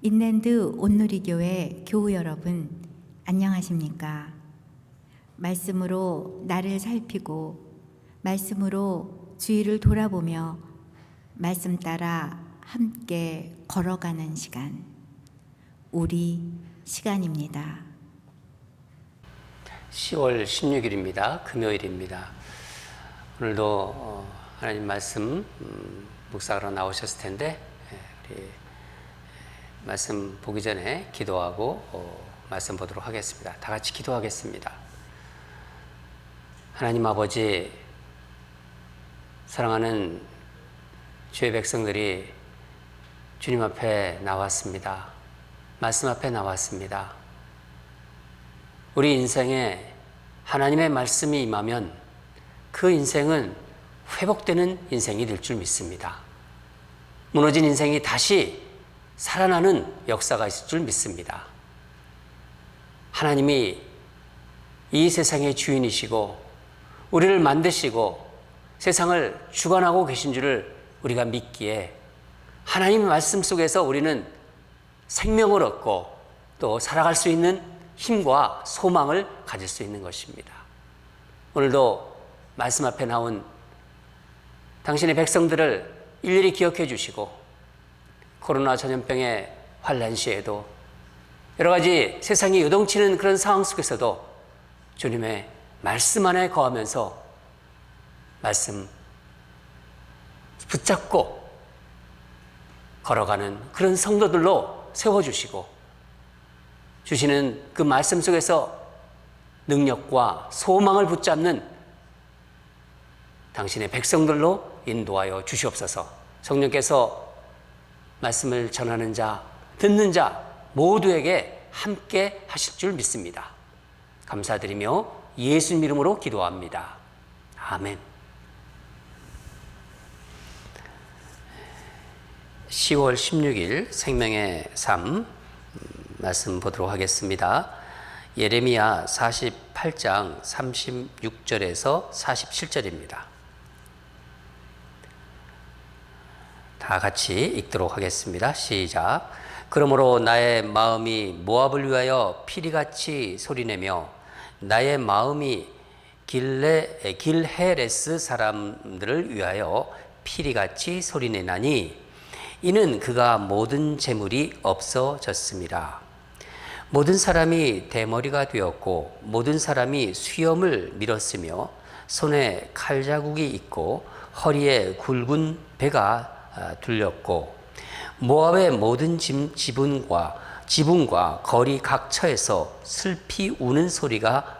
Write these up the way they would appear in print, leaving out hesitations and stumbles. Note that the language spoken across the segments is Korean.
인랜드 온누리교회 교우 여러분, 안녕하십니까? 말씀으로 나를 살피고 말씀으로 주위를 돌아보며 말씀 따라 함께 걸어가는 시간, 우리 시간입니다. 10월 16일입니다. 금요일입니다. 오늘도 하나님 말씀 묵상하러 나오셨을 텐데 우리 말씀 보기 전에 기도하고 말씀 보도록 하겠습니다. 다 같이 기도하겠습니다. 하나님 아버지, 사랑하는 주의 백성들이 주님 앞에 나왔습니다. 말씀 앞에 나왔습니다. 우리 인생에 하나님의 말씀이 임하면 그 인생은 회복되는 인생이 될 줄 믿습니다. 무너진 인생이 다시 살아나는 역사가 있을 줄 믿습니다. 하나님이 이 세상의 주인이시고 우리를 만드시고 세상을 주관하고 계신 줄을 우리가 믿기에 하나님의 말씀 속에서 우리는 생명을 얻고 또 살아갈 수 있는 힘과 소망을 가질 수 있는 것입니다. 오늘도 말씀 앞에 나온 당신의 백성들을 일일이 기억해 주시고 코로나 전염병의 환난 시에도 여러 가지 세상이 요동치는 그런 상황 속에서도 주님의 말씀 안에 거하면서 말씀 붙잡고 걸어가는 그런 성도들로 세워주시고 주시는 그 말씀 속에서 능력과 소망을 붙잡는 당신의 백성들로 인도하여 주시옵소서. 성령께서 말씀을 전하는 자, 듣는 자 모두에게 함께 하실 줄 믿습니다. 감사드리며 예수님 이름으로 기도합니다. 아멘. 10월 16일 생명의 삶 말씀 보도록 하겠습니다. 예레미야 48장 36절에서 47절입니다. 다 같이 읽도록 하겠습니다. 시작. 그러므로 나의 마음이 모압을 위하여 피리같이 소리내며 나의 마음이 길헤레스 사람들을 위하여 피리같이 소리내나니 이는 그가 모든 재물이 없어졌습니다. 모든 사람이 대머리가 되었고 모든 사람이 수염을 밀었으며 손에 칼자국이 있고 허리에 굵은 배가 둘렸고 모압의 모든 지붕과 거리 각처에서 슬피 우는 소리가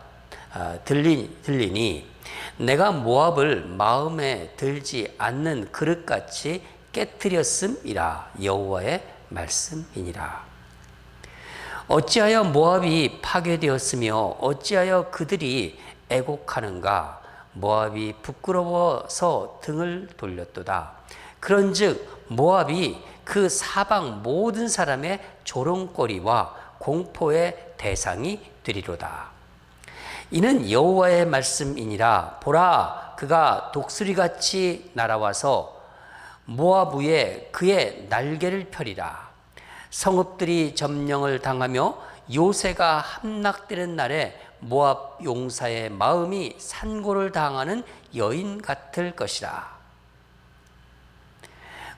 들리니 내가 모압을 마음에 들지 않는 그릇같이 깨뜨렸음이라. 여호와의 말씀이니라. 어찌하여 모압이 파괴되었으며 어찌하여 그들이 애곡하는가. 모압이 부끄러워서 등을 돌렸도다. 그런즉 모압이 그 사방 모든 사람의 조롱거리와 공포의 대상이 되리로다. 이는 여호와의 말씀이니라. 보라, 그가 독수리같이 날아와서 모압 위에 그의 날개를 펴리라. 성읍들이 점령을 당하며 요새가 함락되는 날에 모압 용사의 마음이 산고를 당하는 여인 같을 것이라.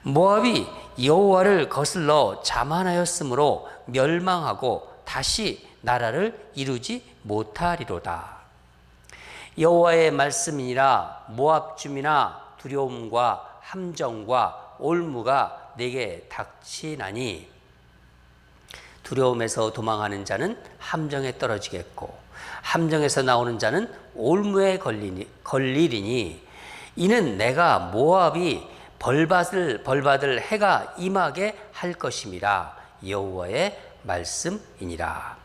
모압이 여호와를 거슬러 자만하였으므로 멸망하고 다시 나라를 이루지 못하리로다. 여호와의 말씀이니라. 모압 주민아, 두려움과 함정과 올무가 내게 닥치나니 두려움에서 도망하는 자는 함정에 떨어지겠고 함정에서 나오는 자는 올무에 걸리리니 이는 내가 모압이 벌받을 해가 임하게 할 것임이라. 여호와의 말씀이니라.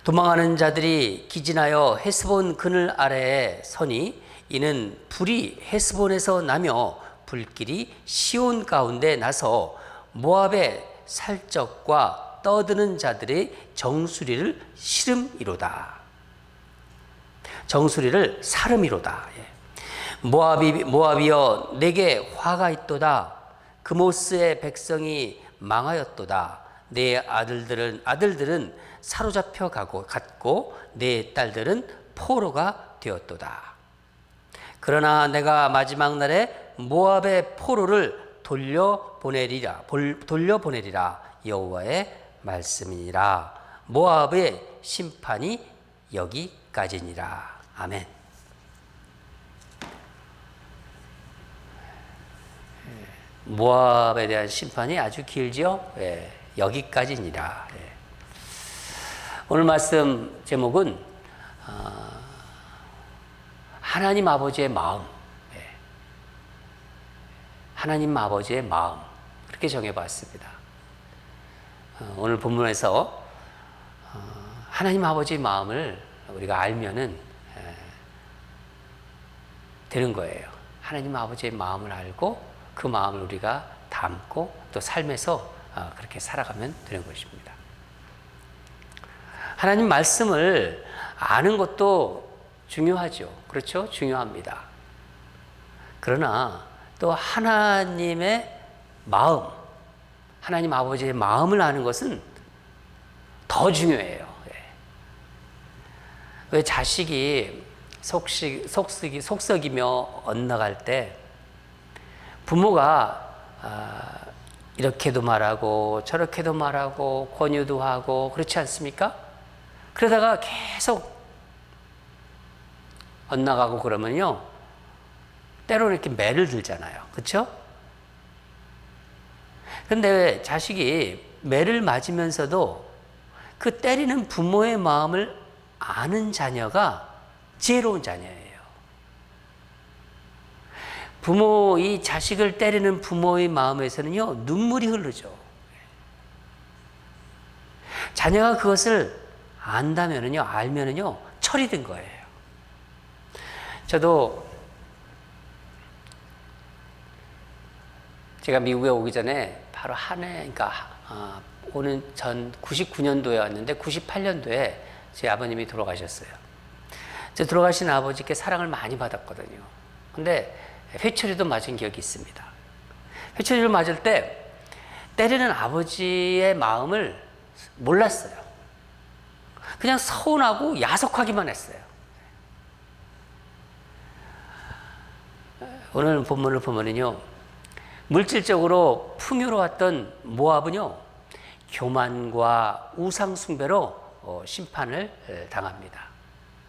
도망하는 자들이 기진하여 헤스본 그늘 아래에 서니 이는 불이 헤스본에서 나며 불길이 시온 가운데 나서 모압의 살적과 떠드는 자들의 정수리를 시름이로다. 정수리를 사름이로다. 모압이여 내게 화가 있도다. 그모스의 백성이 망하였도다. 내 아들들은 사로잡혀 갔고 내 딸들은 포로가 되었도다. 그러나 내가 마지막 날에 모압의 포로를 돌려보내리라 여호와의 말씀이니라. 모압의 심판이 여기까지니라. 아멘. 모압에 대한 심판이 아주 길지요. 예, 여기까지니라. 예. 오늘 말씀 제목은 하나님 아버지의 마음. 예. 하나님 아버지의 마음. 그렇게 정해봤습니다. 오늘 본문에서 하나님 아버지의 마음을 우리가 알면은 되는 거예요. 하나님 아버지의 마음을 알고 그 마음을 우리가 담고 또 삶에서 그렇게 살아가면 되는 것입니다. 하나님 말씀을 아는 것도 중요하죠. 그렇죠? 중요합니다. 그러나 또 하나님의 마음, 하나님 아버지의 마음을 아는 것은 더 중요해요. 왜 자식이 속썩이며 엇나갈 때 부모가 이렇게도 말하고 저렇게도 말하고 권유도 하고 그렇지 않습니까? 그러다가 계속 엇나가고 그러면요, 때로는 이렇게 매를 들잖아요. 그렇죠? 근데 자식이 매를 맞으면서도 그 때리는 부모의 마음을 아는 자녀가 지혜로운 자녀예요. 이 자식을 때리는 부모의 마음에서는요, 눈물이 흐르죠. 자녀가 그것을 알면은요, 철이 든 거예요. 저도 제가 미국에 오기 전에 바로 그러니까 오는 전 99년도에 왔는데 98년도에 제 아버님이 돌아가셨어요. 저 돌아가신 아버지께 사랑을 많이 받았거든요. 근데 회초리도 맞은 기억이 있습니다. 회초리를 맞을 때 때리는 아버지의 마음을 몰랐어요. 그냥 서운하고 야속하기만 했어요. 오늘 본문을 보면은요, 물질적으로 풍요로웠던 모압은요, 교만과 우상숭배로 심판을 당합니다.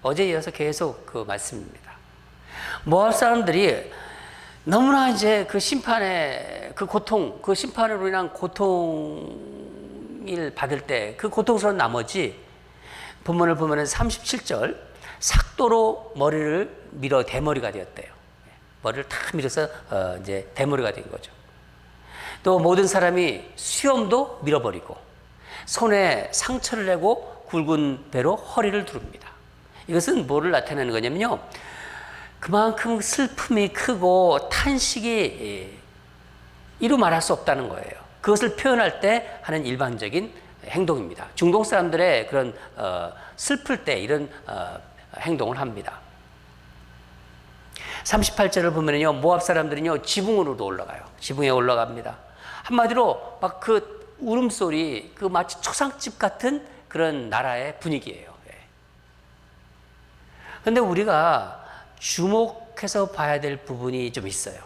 어제 이어서 계속 그 말씀입니다. 모압 사람들이 너무나 이제 그 심판의 그 고통, 그 심판으로 인한 고통을 받을 때 그 고통스러운 나머지 본문을 보면은 37절 삭도로 머리를 밀어 대머리가 되었대요. 머리를 탁 밀어서 이제 대머리가 된 거죠. 또 모든 사람이 수염도 밀어버리고 손에 상처를 내고 굵은 배로 허리를 두릅니다. 이것은 뭐를 나타내는 거냐면요, 그만큼 슬픔이 크고 탄식이 이루 말할 수 없다는 거예요. 그것을 표현할 때 하는 일반적인 행동입니다. 중동 사람들의 그런 슬플 때 이런 행동을 합니다. 38절을 보면요, 모압 사람들은요, 지붕으로도 올라가요. 지붕에 올라갑니다. 한마디로 막 그 울음소리, 그 마치 초상집 같은 그런 나라의 분위기예요. 그런데 우리가 주목해서 봐야 될 부분이 좀 있어요.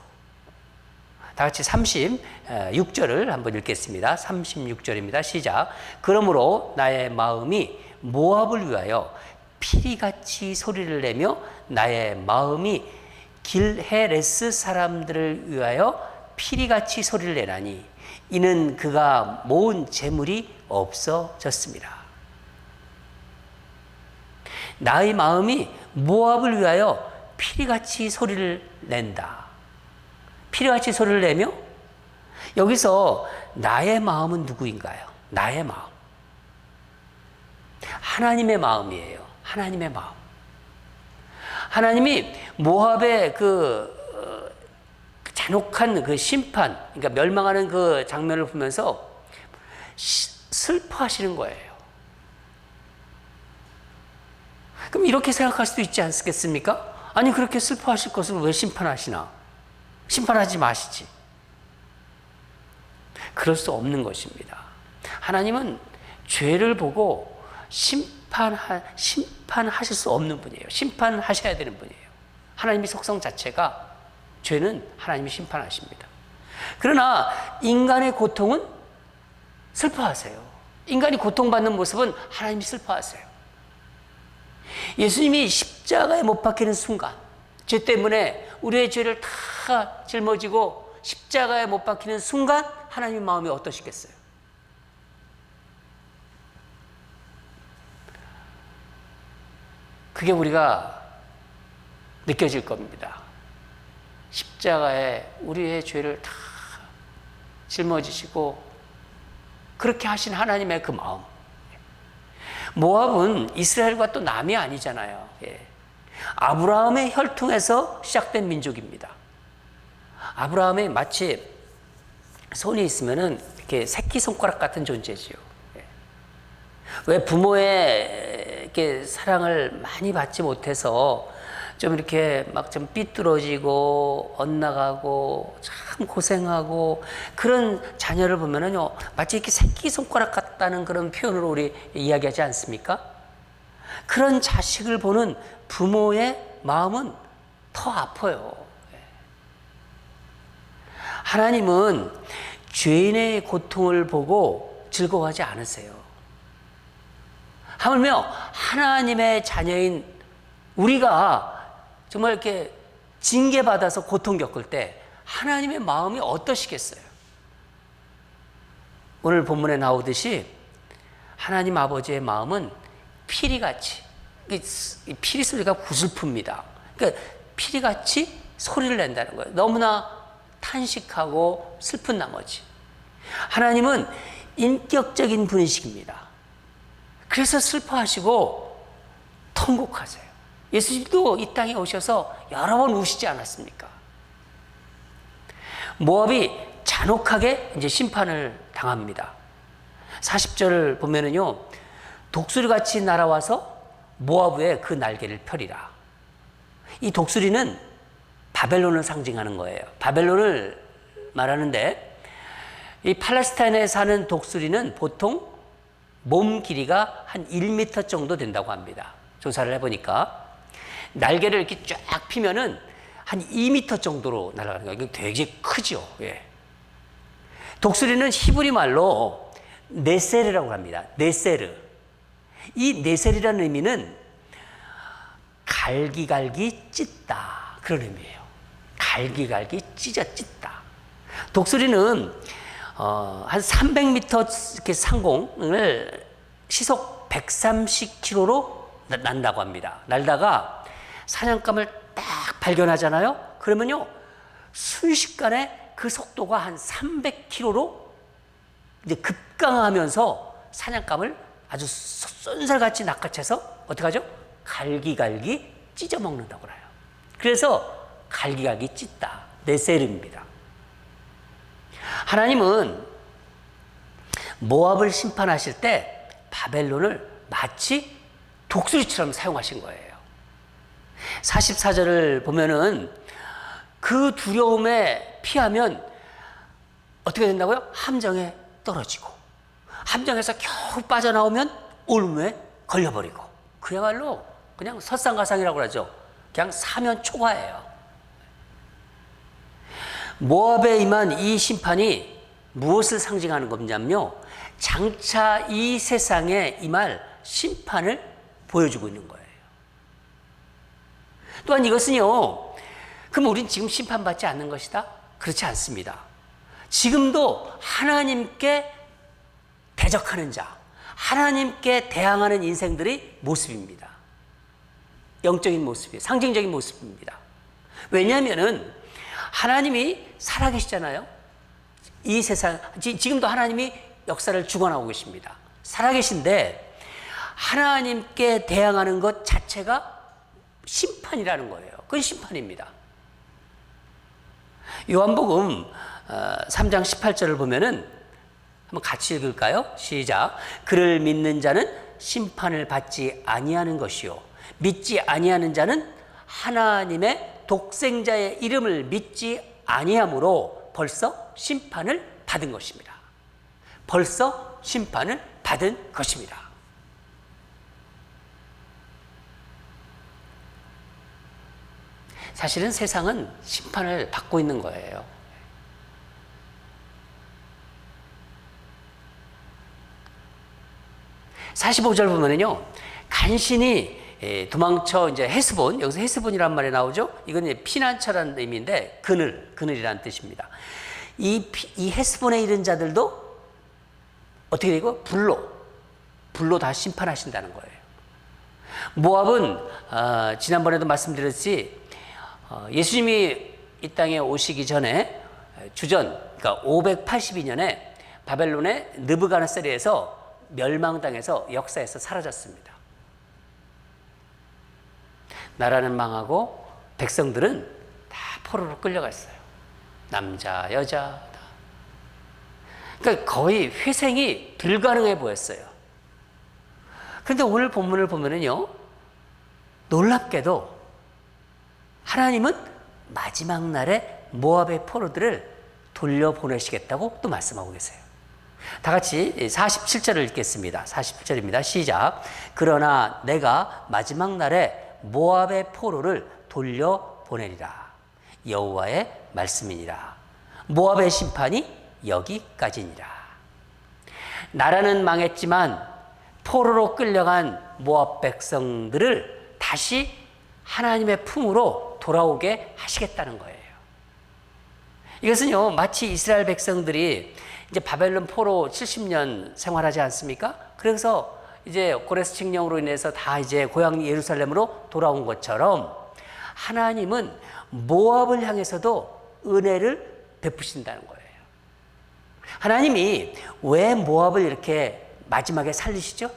다 같이 36절을 한번 읽겠습니다. 36절입니다. 시작. 그러므로 나의 마음이 모압을 위하여 피리같이 소리를 내며 나의 마음이 길헤레스 사람들을 위하여 피리같이 소리를 내나니 이는 그가 모은 재물이 없어졌습니다. 나의 마음이 모압을 위하여 피리같이 소리를 낸다. 피리같이 소리를 내며 여기서 나의 마음은 누구인가요? 나의 마음. 하나님의 마음이에요. 하나님의 마음. 하나님이 모압의 잔혹한 그 심판, 그러니까 멸망하는 그 장면을 보면서 슬퍼하시는 거예요. 그럼 이렇게 생각할 수도 있지 않겠습니까? 아니, 그렇게 슬퍼하실 것을 왜 심판하시나? 심판하지 마시지. 그럴 수 없는 것입니다. 하나님은 죄를 보고 심판하실 수 없는 분이에요. 심판하셔야 되는 분이에요. 하나님의 속성 자체가 죄는 하나님이 심판하십니다. 그러나 인간의 고통은 슬퍼하세요. 인간이 고통받는 모습은 하나님이 슬퍼하세요. 예수님이 십자가에 못 박히는 순간, 죄 때문에 우리의 죄를 다 짊어지고 십자가에 못 박히는 순간 하나님의 마음이 어떠시겠어요? 그게 우리가 느껴질 겁니다. 십자가에 우리의 죄를 다 짊어지시고 그렇게 하신 하나님의 그 마음. 모압은 이스라엘과 또 남이 아니잖아요. 아브라함의 혈통에서 시작된 민족입니다. 아브라함이 마치 손이 있으면은 이렇게 새끼손가락 같은 존재지요. 왜 부모의 이렇게 사랑을 많이 받지 못해서 좀 이렇게 막 좀 삐뚤어지고 엇나가고 참 고생하고 그런 자녀를 보면은요, 마치 이렇게 새끼손가락 같다는 그런 표현으로 우리 이야기하지 않습니까? 그런 자식을 보는 부모의 마음은 더 아파요. 하나님은 죄인의 고통을 보고 즐거워하지 않으세요. 하물며 하나님의 자녀인 우리가 정말 이렇게 징계받아서 고통 겪을 때 하나님의 마음이 어떠시겠어요? 오늘 본문에 나오듯이 하나님 아버지의 마음은 피리같이, 피리 소리가 구슬픕니다. 그러니까 피리같이 소리를 낸다는 거예요. 너무나 탄식하고 슬픈 나머지. 하나님은 인격적인 분이십니다. 그래서 슬퍼하시고 통곡하세요. 예수님도 이 땅에 오셔서 여러 번 우시지 않았습니까? 모압이 잔혹하게 이제 심판을 당합니다. 40절을 보면은요, 독수리같이 날아와서 모압에 그 날개를 펴리라. 이 독수리는 바벨론을 상징하는 거예요. 바벨론을 말하는데, 이 팔레스타인에 사는 독수리는 보통 몸 길이가 한 1m 정도 된다고 합니다. 조사를 해보니까. 날개를 이렇게 쫙 피면은 한 2m 정도로 날아가는 거예요. 이게 되게 크죠. 예. 독수리는 히브리 말로 네셀이라고 합니다. 네세르. 이 네셀이라는 의미는 갈기갈기 찢다, 그런 의미예요. 갈기갈기 찢다. 독수리는 한 300m 이렇게 상공을 시속 130km로 난다고 합니다. 날다가 사냥감을 딱 발견하잖아요. 그러면요, 순식간에 그 속도가 한 300km로 이제 급강하면서 사냥감을 아주 쏜살같이 낚아채서 어떻게 하죠? 갈기갈기 찢어 먹는다고 그래요. 그래서 갈기갈기 찢다, 네세르입니다. 하나님은 모압을 심판하실 때 바벨론을 마치 독수리처럼 사용하신 거예요. 44절을 보면은 그 두려움에 피하면 어떻게 된다고요? 함정에 떨어지고, 함정에서 겨우 빠져나오면 올무에 걸려버리고, 그야말로 그냥 설상가상이라고 하죠. 그냥 사면 초과예요. 모압에 임한 이 심판이 무엇을 상징하는 거냐면요, 장차 이 세상에 임할 심판을 보여주고 있는 거예요. 또한 이것은요, 그럼 우린 지금 심판받지 않는 것이다? 그렇지 않습니다. 지금도 하나님께 대적하는 자, 하나님께 대항하는 인생들의 모습입니다. 영적인 모습이에요. 상징적인 모습입니다. 왜냐하면은 하나님이 살아계시잖아요. 이 세상, 지금도 하나님이 역사를 주관하고 계십니다. 살아계신데 하나님께 대항하는 것 자체가 심판이라는 거예요. 그건 심판입니다. 요한복음 3장 18절을 보면은 한번 같이 읽을까요? 시작. 그를 믿는 자는 심판을 받지 아니하는 것이요, 믿지 아니하는 자는 하나님의 독생자의 이름을 믿지 아니함으로 벌써 심판을 받은 것입니다. 벌써 심판을 받은 것입니다. 사실은 세상은 심판을 받고 있는 거예요. (45절) 보면은요, 간신히 도망쳐 이제 헤스본, 여기서 헤스본이란 말이 나오죠. 이건 이제 피난처라는 의미인데 그늘이라는 뜻입니다. 이 헤스본에 이른 자들도 어떻게 되고 불로 다 심판하신다는 거예요. 모압은 지난번에도 말씀드렸지, 예수님이 이 땅에 오시기 전에 그러니까 582년에 바벨론의 느부갓네살에서 멸망당해서 역사에서 사라졌습니다. 나라는 망하고 백성들은 다 포로로 끌려갔어요. 남자, 여자 다. 그러니까 거의 회생이 불가능해 보였어요. 그런데 오늘 본문을 보면은요, 놀랍게도 하나님은 마지막 날에 모압의 포로들을 돌려보내시겠다고 또 말씀하고 계세요. 다 같이 47절을 읽겠습니다. 47절입니다. 시작. 그러나 내가 마지막 날에 모압의 포로를 돌려보내리라. 여호와의 말씀이니라. 모압의 심판이 여기까지니라. 나라는 망했지만 포로로 끌려간 모압 백성들을 다시 하나님의 품으로 돌아오게 하시겠다는 거예요. 이것은요, 마치 이스라엘 백성들이 이제 바벨론 포로 70년 생활하지 않습니까? 그래서 이제 고레스 칙령으로 인해서 다 이제 고향 예루살렘으로 돌아온 것처럼 하나님은 모압을 향해서도 은혜를 베푸신다는 거예요. 하나님이 왜 모압을 이렇게 마지막에 살리시죠?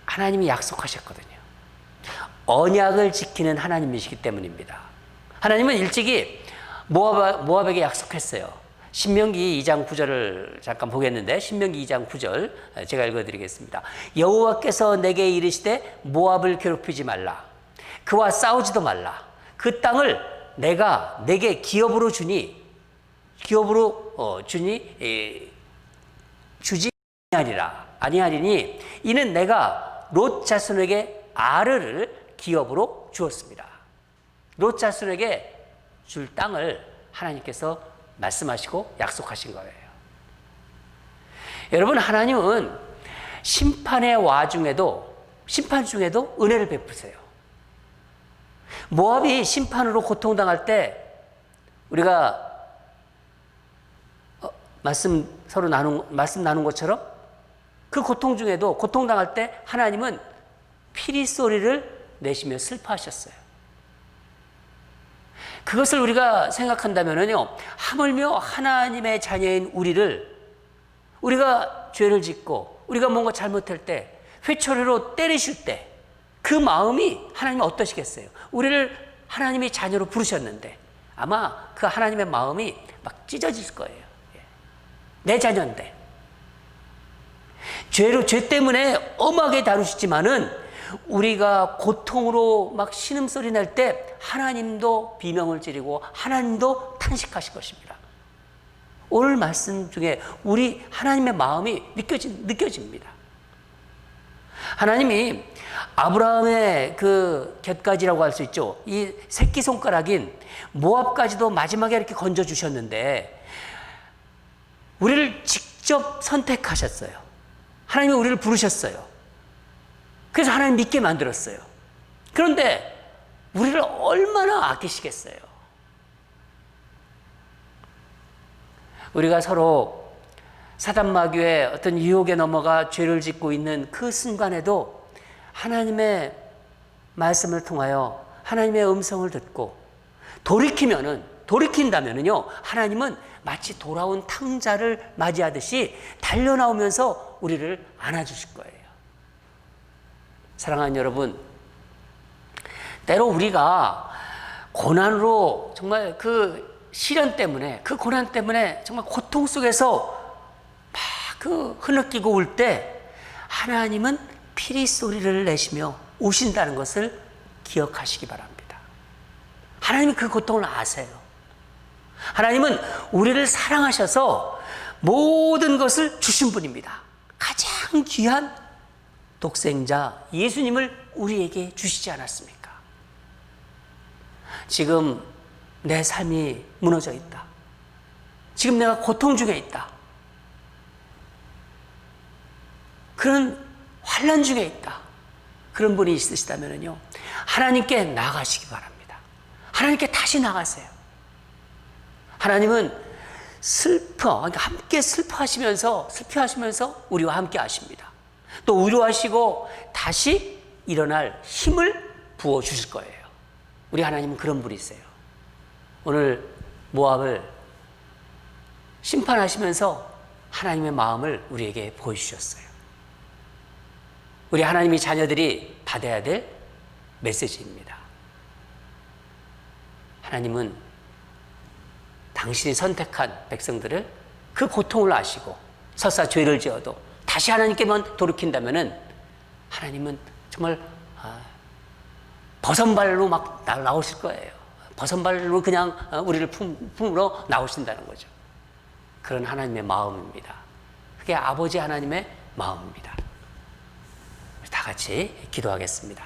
하나님이 약속하셨거든요. 언약을 지키는 하나님이시기 때문입니다. 하나님은 일찍이 모압에게 약속했어요. 신명기 2장 9절을 잠깐 보겠는데, 신명기 2장 9절 제가 읽어드리겠습니다. 여호와께서 내게 이르시되 모압을 괴롭히지 말라. 그와 싸우지도 말라. 그 땅을 내가 내게 기업으로 주지 아니하리니 이는 내가 롯 자손에게 아르를 기업으로 주었습니다. 롯 자손에게 줄 땅을 하나님께서 말씀하시고 약속하신 거예요. 여러분, 하나님은 심판 중에도 은혜를 베푸세요. 모압이 심판으로 고통당할 때 우리가 말씀 나눈 것처럼 그 고통 중에도 고통당할 때 하나님은 피리 소리를 내시며 슬퍼하셨어요. 그것을 우리가 생각한다면요, 하물며 하나님의 자녀인 우리가 죄를 짓고 우리가 뭔가 잘못할 때, 회초리로 때리실 때 그 마음이 하나님은 어떠시겠어요? 우리를 하나님이 자녀로 부르셨는데 아마 그 하나님의 마음이 막 찢어질 거예요. 내 자녀인데. 죄 때문에 엄하게 다루시지만은 우리가 고통으로 막 신음소리 낼 때 하나님도 비명을 지르고 하나님도 탄식하실 것입니다. 오늘 말씀 중에 우리 하나님의 마음이 느껴집니다. 하나님이 아브라함의 그 곁가지라고 할 수 있죠. 이 새끼손가락인 모압까지도 마지막에 이렇게 건져주셨는데 우리를 직접 선택하셨어요. 하나님이 우리를 부르셨어요. 그래서 하나님 믿게 만들었어요. 그런데 우리를 얼마나 아끼시겠어요. 우리가 서로 사단마귀의 어떤 유혹에 넘어가 죄를 짓고 있는 그 순간에도 하나님의 말씀을 통하여 하나님의 음성을 듣고 돌이킨다면은요, 하나님은 마치 돌아온 탕자를 맞이하듯이 달려나오면서 우리를 안아주실 거예요. 사랑하는 여러분, 때로 우리가 고난으로 정말 그 시련 때문에, 그 고난 때문에 정말 고통 속에서 막 그 흐느끼고 울 때 하나님은 피리 소리를 내시며 우신다는 것을 기억하시기 바랍니다. 하나님이 그 고통을 아세요. 하나님은 우리를 사랑하셔서 모든 것을 주신 분입니다. 가장 귀한 독생자 예수님을 우리에게 주시지 않았습니까? 지금 내 삶이 무너져 있다. 지금 내가 고통 중에 있다. 그런 환난 중에 있다. 그런 분이 있으시다면요, 하나님께 나가시기 바랍니다. 하나님께 다시 나가세요. 하나님은 그러니까 함께 슬퍼하시면서 우리와 함께 하십니다. 또 위로하시고 다시 일어날 힘을 부어 주실 거예요. 우리 하나님은 그런 분이세요. 오늘 모압을 심판하시면서 하나님의 마음을 우리에게 보여주셨어요. 우리 하나님이 자녀들이 받아야 될 메시지입니다. 하나님은 당신이 선택한 백성들을 그 고통을 아시고 설사 죄를 지어도 다시 하나님께만 돌이킨다면은 하나님은 정말 버선발로 막 나오실 거예요. 버선발로 그냥 우리를 품으로 나오신다는 거죠. 그런 하나님의 마음입니다. 그게 아버지 하나님의 마음입니다. 다 같이 기도하겠습니다.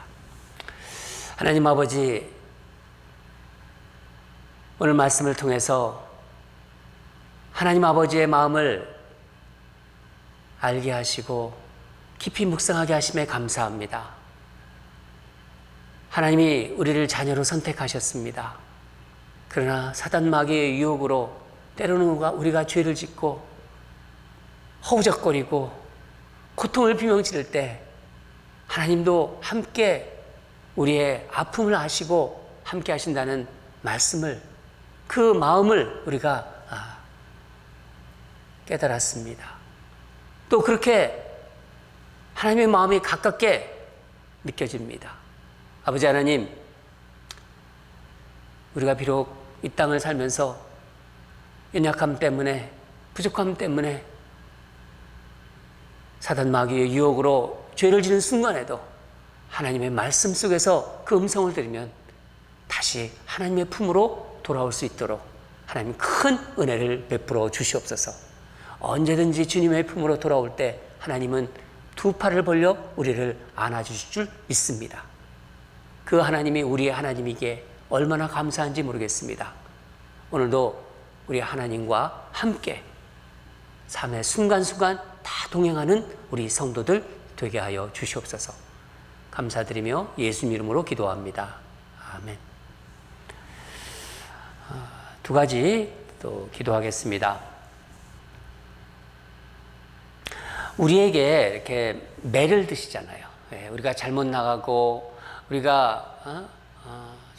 하나님 아버지, 오늘 말씀을 통해서 하나님 아버지의 마음을 알게 하시고 깊이 묵상하게 하심에 감사합니다. 하나님이 우리를 자녀로 선택하셨습니다. 그러나 사단 마귀의 유혹으로 때로는 우리가 죄를 짓고 허우적거리고 고통을 비명지를 때 하나님도 함께 우리의 아픔을 아시고 함께 하신다는 말씀을, 그 마음을 우리가 깨달았습니다. 또 그렇게 하나님의 마음이 가깝게 느껴집니다. 아버지 하나님, 우리가 비록 이 땅을 살면서 연약함 때문에, 부족함 때문에 사단 마귀의 유혹으로 죄를 지는 순간에도 하나님의 말씀 속에서 그 음성을 들으면 다시 하나님의 품으로 돌아올 수 있도록 하나님 큰 은혜를 베풀어 주시옵소서. 언제든지 주님의 품으로 돌아올 때 하나님은 두 팔을 벌려 우리를 안아주실 줄 믿습니다. 그 하나님이 우리의 하나님이기에 얼마나 감사한지 모르겠습니다. 오늘도 우리 하나님과 함께 삶의 순간순간 다 동행하는 우리 성도들 되게 하여 주시옵소서. 감사드리며 예수님 이름으로 기도합니다. 아멘. 두 가지 또 기도하겠습니다. 우리에게 이렇게 매를 드시잖아요. 우리가 잘못 나가고 우리가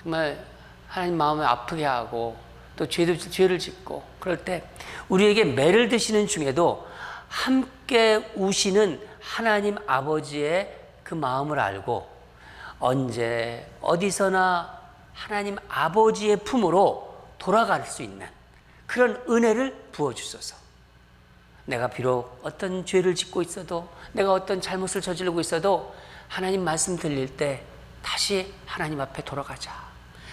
정말 하나님 마음을 아프게 하고 또 죄를 짓고 그럴 때 우리에게 매를 드시는 중에도 함께 우시는 하나님 아버지의 그 마음을 알고 언제 어디서나 하나님 아버지의 품으로 돌아갈 수 있는 그런 은혜를 부어주소서. 내가 비록 어떤 죄를 짓고 있어도, 내가 어떤 잘못을 저지르고 있어도 하나님 말씀 들릴 때 다시 하나님 앞에 돌아가자.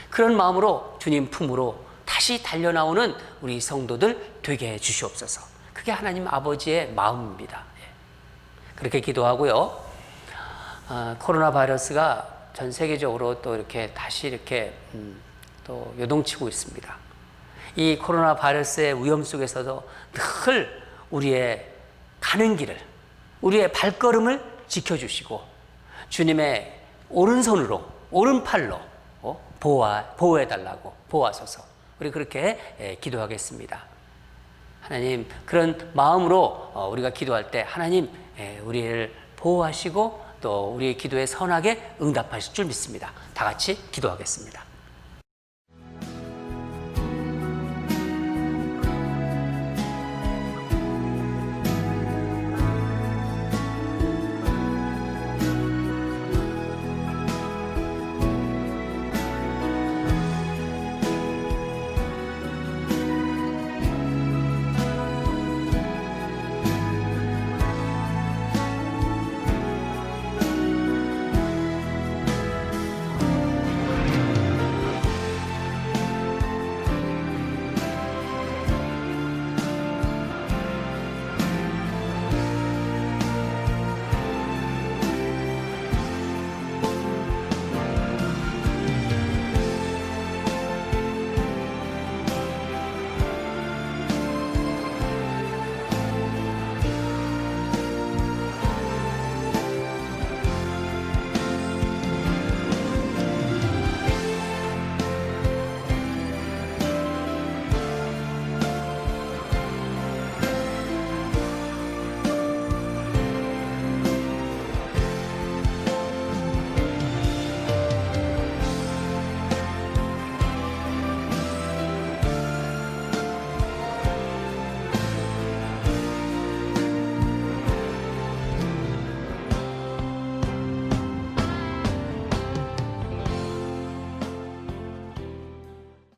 그런 마음으로 주님 품으로 다시 달려나오는 우리 성도들 되게 해 주시옵소서. 그게 하나님 아버지의 마음입니다. 그렇게 기도하고요. 코로나 바이러스가 전 세계적으로 또 이렇게 다시 이렇게 또 요동치고 있습니다. 이 코로나 바이러스의 위험 속에서도 늘 우리의 가는 길을, 우리의 발걸음을 지켜주시고 주님의 오른손으로, 오른팔로 보호해달라고, 보호하소서. 우리 그렇게 기도하겠습니다. 하나님, 그런 마음으로 우리가 기도할 때 하나님 우리를 보호하시고 또 우리의 기도에 선하게 응답하실 줄 믿습니다. 다 같이 기도하겠습니다.